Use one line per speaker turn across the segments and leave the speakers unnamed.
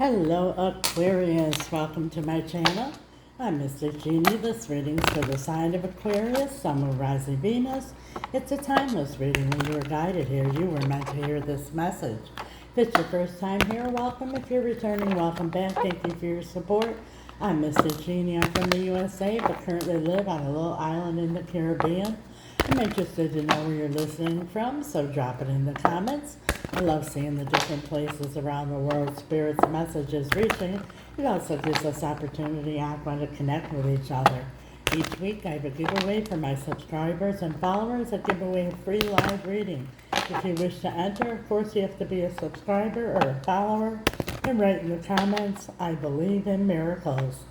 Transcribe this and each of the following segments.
Hello Aquarius, welcome to my channel. I'm Mr. Genie. This reading's for the sign of Aquarius, Sun, Moon, Rising, Venus. It's a timeless reading. When you were guided here, you were meant to hear this message. If it's your first time here, welcome. If you're returning, welcome back. Thank you for your support. I'm Mr. Genie. I'm from the USA, but currently live on a little island in the Caribbean. I'm interested to know where you're listening from, so drop it in the comments. I love seeing the different places around the world Spirit's messages reaching. It also gives us opportunity to connect with each other. Each week I have a giveaway for my subscribers and followers. I give away a free live reading. If you wish to enter, of course you have to be a subscriber or a follower. And write in the comments, I believe in miracles.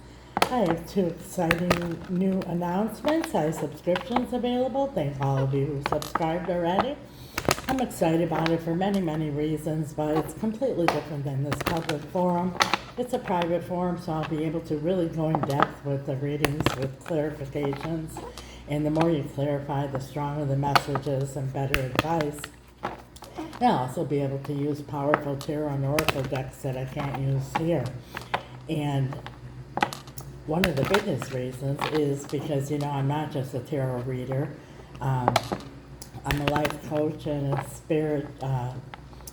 I have two exciting new announcements. I have subscriptions available. Thank all of you who subscribed already. I'm excited about it for many, many reasons, but it's completely different than this public forum. It's a private forum, so I'll be able to really go in depth with the readings, with clarifications. And the more you clarify, the stronger the messages and better advice. And I'll also be able to use powerful tarot and oracle decks that I can't use here. And one of the biggest reasons is because, I'm not just a tarot reader. I'm a life coach and a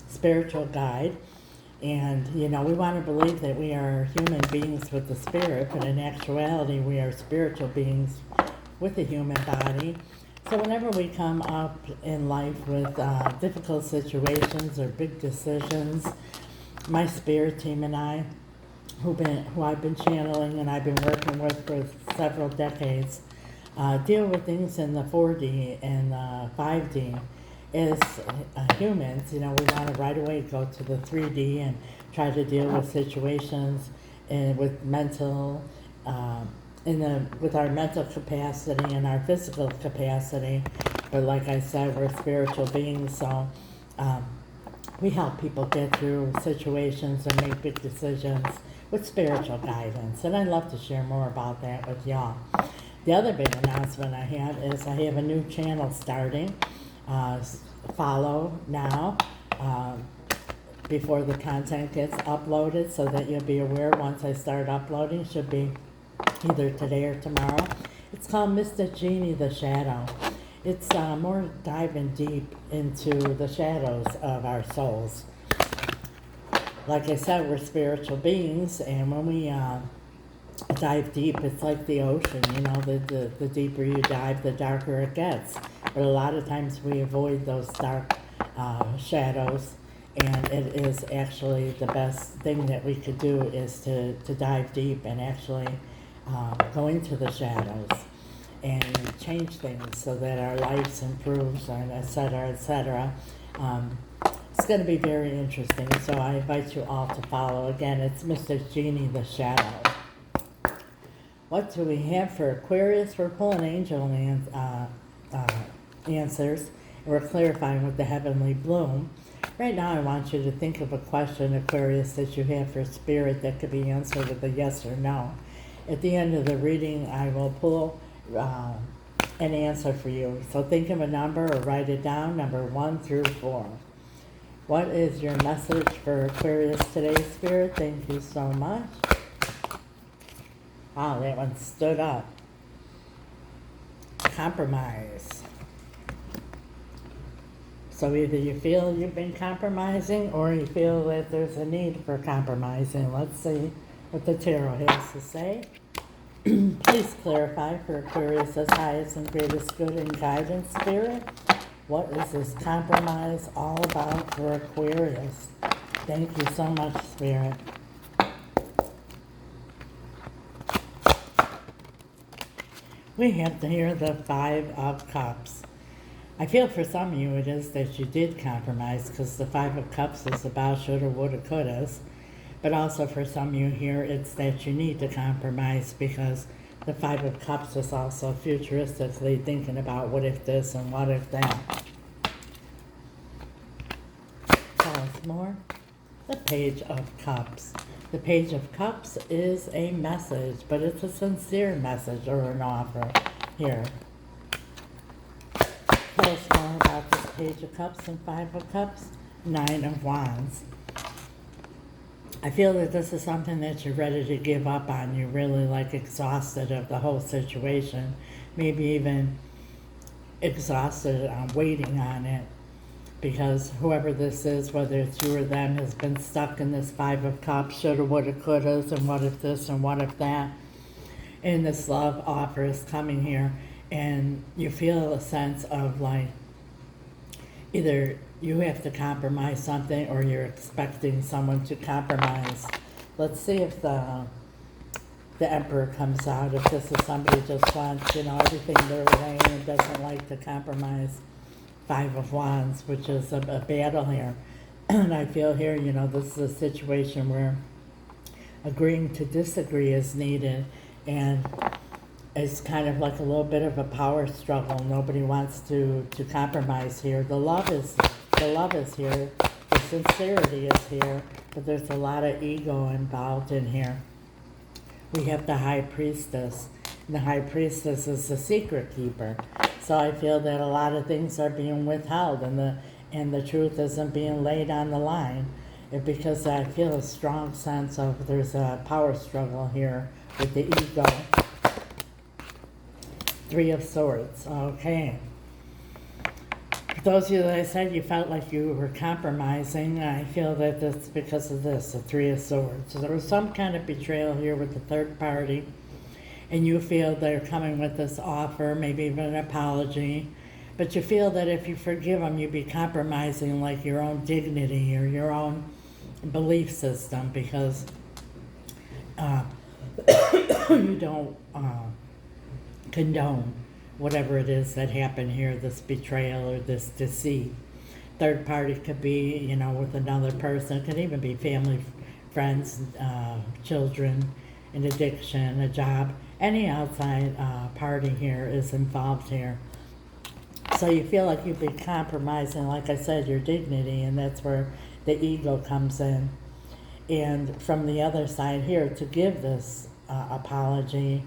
spiritual guide. And, we want to believe that we are human beings with the spirit, but in actuality, we are spiritual beings with a human body. So whenever we come up in life with difficult situations or big decisions, my spirit team and I, who I've been channeling and I've been working with for several decades, deal with things in the 4D and 5D. As humans, we want to right away go to the 3D and try to deal with situations and with mental, with our mental capacity and our physical capacity. But like I said, we're spiritual beings, so we help people get through situations and make big decisions with spiritual guidance. And I'd love to share more about that with y'all. The other big announcement I have is I have a new channel starting. Follow now before the content gets uploaded so that you'll be aware once I start uploading. Should be either today or tomorrow. It's called Mr. Genie the Shadow. It's more diving deep into the shadows of our souls. Like I said, we're spiritual beings, and when we dive deep, it's like the ocean, the deeper you dive, the darker it gets. But a lot of times we avoid those dark shadows, and it is actually the best thing that we could do is to dive deep and actually go into the shadows and change things so that our lives improves, and et cetera, et cetera. It's going to be very interesting, so I invite you all to follow. Again, it's Mr. Genie the Shadow. What do we have for Aquarius? We're pulling angel answers, and we're clarifying with the heavenly bloom. Right now, I want you to think of a question, Aquarius, that you have for Spirit that could be answered with a yes or no. At the end of the reading, I will pull an answer for you. So think of a number or write it down, number 1 through 4. What is your message for Aquarius today, Spirit? Thank you so much. Wow, that one stood up. Compromise. So either you feel you've been compromising or you feel that there's a need for compromising. Let's see what the tarot has to say. Please clarify for Aquarius' highest and greatest good and guidance, Spirit. What is this compromise all about for Aquarius? Thank you so much, Spirit. We have to hear the 5 of Cups. I feel for some of you it is that you did compromise, because the 5 of Cups is about shoulda, woulda, couldas. But also for some of you here, it's that you need to compromise, because the 5 of Cups is also futuristically thinking about what if this and what if that. Tell us more. The Page of Cups. The Page of Cups is a message, but it's a sincere message or an offer. Here. Tell us more about this Page of Cups and 5 of Cups. 9 of Wands. I feel that this is something that you're ready to give up on. You're really like exhausted of the whole situation, maybe even exhausted on waiting on it, because whoever this is, whether it's you or them, has been stuck in this Five of Cups, shoulda, woulda, couldas, and what if this and what if that. And this love offer is coming here, and you feel a sense of like either you have to compromise something or you're expecting someone to compromise. Let's see if the Emperor comes out, if this is somebody who just wants, everything their way and doesn't like to compromise. Five of Wands, which is a battle here. And I feel here, this is a situation where agreeing to disagree is needed, and it's kind of like a little bit of a power struggle. Nobody wants to compromise here. The love is here, the sincerity is here, but there's a lot of ego involved in here. We have the High Priestess. And the High Priestess is the secret keeper. So I feel that a lot of things are being withheld, and the truth isn't being laid on the line, because I feel a strong sense of there's a power struggle here with the ego. Three of Swords. Okay. For those of you that I said you felt like you were compromising, I feel that that's because of this, the Three of Swords. So there was some kind of betrayal here with the third party, and you feel they're coming with this offer, maybe even an apology, but you feel that if you forgive them, you'd be compromising like your own dignity or your own belief system, because you don't condone whatever it is that happened here, this betrayal or this deceit. Third party could be, with another person. It could even be family, friends, children, an addiction, a job. Any outside party here is involved here. So you feel like you've been compromising, like I said, your dignity, and that's where the ego comes in. And from the other side here, to give this apology,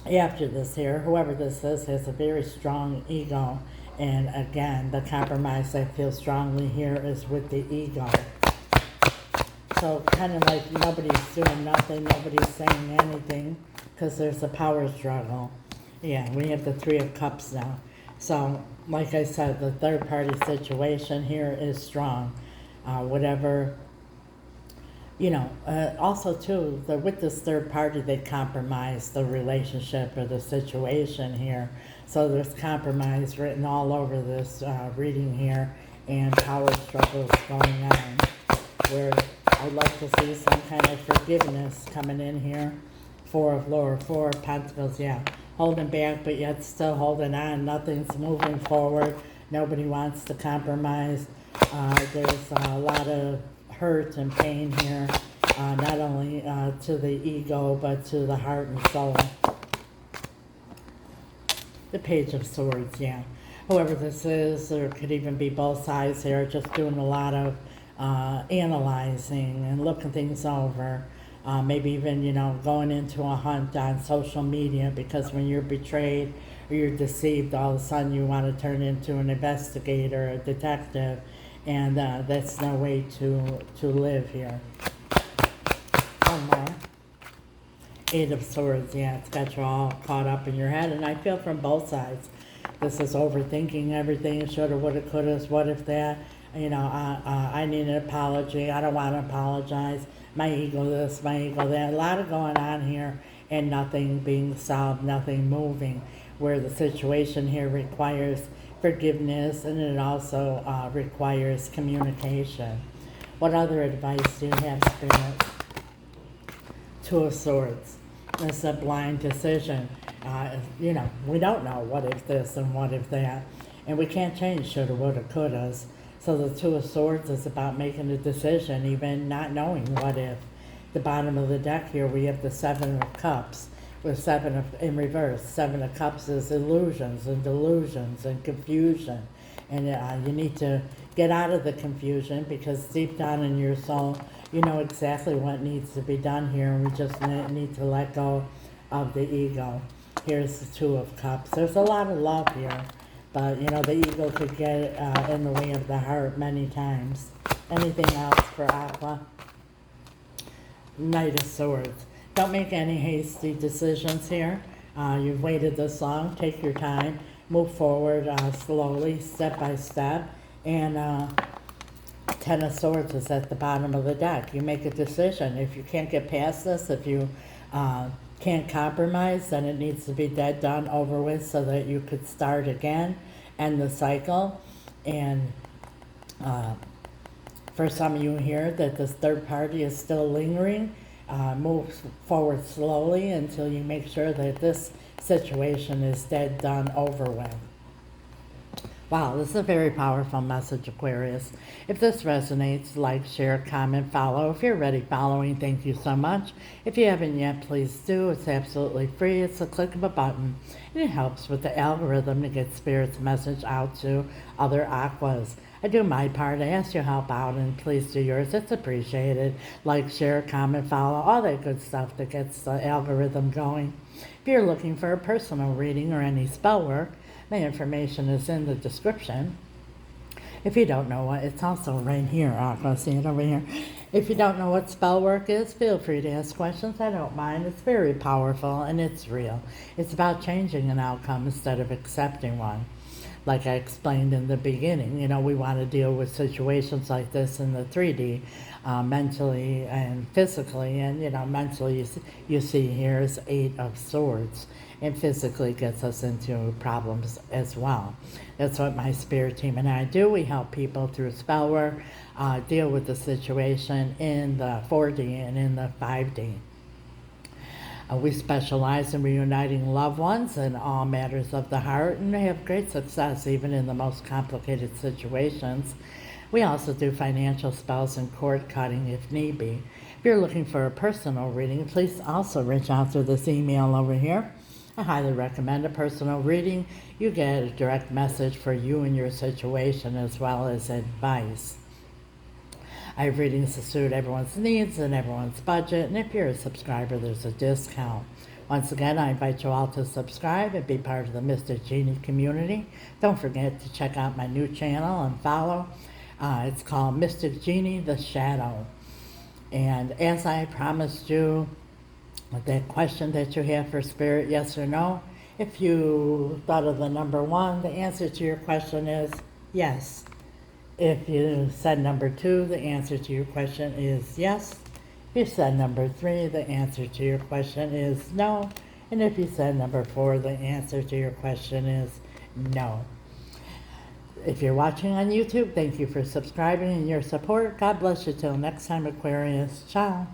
after this here, whoever this is has a very strong ego. And again, the compromise I feel strongly here is with the ego. So kind of like nobody's doing nothing, nobody's saying anything, because there's a power struggle. Yeah, we have the Three of Cups now. So, like I said, the third party situation here is strong. Whatever, also too, with this third party, they compromise the relationship or the situation here. So there's compromise written all over this reading here, and power struggles going on, where I'd like to see some kind of forgiveness coming in here. Four of Pentacles, yeah. Holding back, but yet still holding on. Nothing's moving forward. Nobody wants to compromise. There's a lot of hurt and pain here, not only to the ego, but to the heart and soul. The Page of Swords, yeah. Whoever this is, or it could even be both sides here, just doing a lot of analyzing and looking things over. Maybe even, going into a hunt on social media, because when you're betrayed or you're deceived, all of a sudden you want to turn into an investigator, a detective, and that's no way to live here. One more. Eight of Swords, yeah, it's got you all caught up in your head, and I feel from both sides. This is overthinking everything, shoulda, woulda, coulda, what if that, I need an apology, I don't want to apologize, my ego this, my ego that, a lot of going on here, and nothing being solved, nothing moving, where the situation here requires forgiveness, and it also requires communication. What other advice do you have, Spirit? Two of Swords. It's a blind decision. We don't know what if this and what if that, and we can't change shoulda, woulda, couldas. So the Two of Swords is about making a decision, even not knowing what if. The bottom of the deck here, we have the Seven of Cups, with in reverse. Seven of Cups is illusions and delusions and confusion. And you need to get out of the confusion, because deep down in your soul, you know exactly what needs to be done here, and we just need to let go of the ego. Here's the Two of Cups. There's a lot of love here, but the ego could get in the way of the heart many times. Anything else for Aqua? Knight of Swords. Don't make any hasty decisions here. You've waited this long. Take your time. Move forward slowly, step by step. And Ten of Swords is at the bottom of the deck. You make a decision. If you can't get past this, if you can't compromise, then it needs to be dead, done, over with so that you could start again, end the cycle. And for some of you here that this third party is still lingering, move forward slowly until you make sure that this situation is dead, done, over with. Wow, this is a very powerful message, Aquarius. If this resonates, like, share, comment, follow. If you're already following, thank you so much. If you haven't yet, please do. It's absolutely free. It's a click of a button, and it helps with the algorithm to get Spirit's message out to other Aquas. I do my part. I ask you to help out, and please do yours. It's appreciated. Like, share, comment, follow, all that good stuff that gets the algorithm going. If you're looking for a personal reading or any spell work, the information is in the description. If you don't know what, it's also right here. Aqua, see it over here. If you don't know what spell work is, feel free to ask questions. I don't mind. It's very powerful and it's real. It's about changing an outcome instead of accepting one. Like I explained in the beginning, you know, we want to deal with situations like this in the 3D, mentally and physically. And, you know, mentally, you see here is 8 of Swords. And physically gets us into problems as well. That's what my spirit team and I do. We help people through spell work, deal with the situation in the 4D and in the 5D. We specialize in reuniting loved ones in all matters of the heart, and we have great success even in the most complicated situations. We also do financial spells and cord cutting if need be. If you're looking for a personal reading, please also reach out through this email over here. I highly recommend a personal reading. You get a direct message for you and your situation as well as advice. I have readings to suit everyone's needs and everyone's budget, and if you're a subscriber, there's a discount. Once again, I invite you all to subscribe and be part of the Mystic Genie community. Don't forget to check out my new channel and follow. It's called Mystic Genie, The Shadow. And as I promised you, that question that you have for Spirit, yes or no, if you thought of the number 1, the answer to your question is yes. If you said number 2, the answer to your question is yes. If you said number 3, the answer to your question is no. And if you said number 4, the answer to your question is no. If you're watching on YouTube, thank you for subscribing and your support. God bless you till next time, Aquarius. Ciao.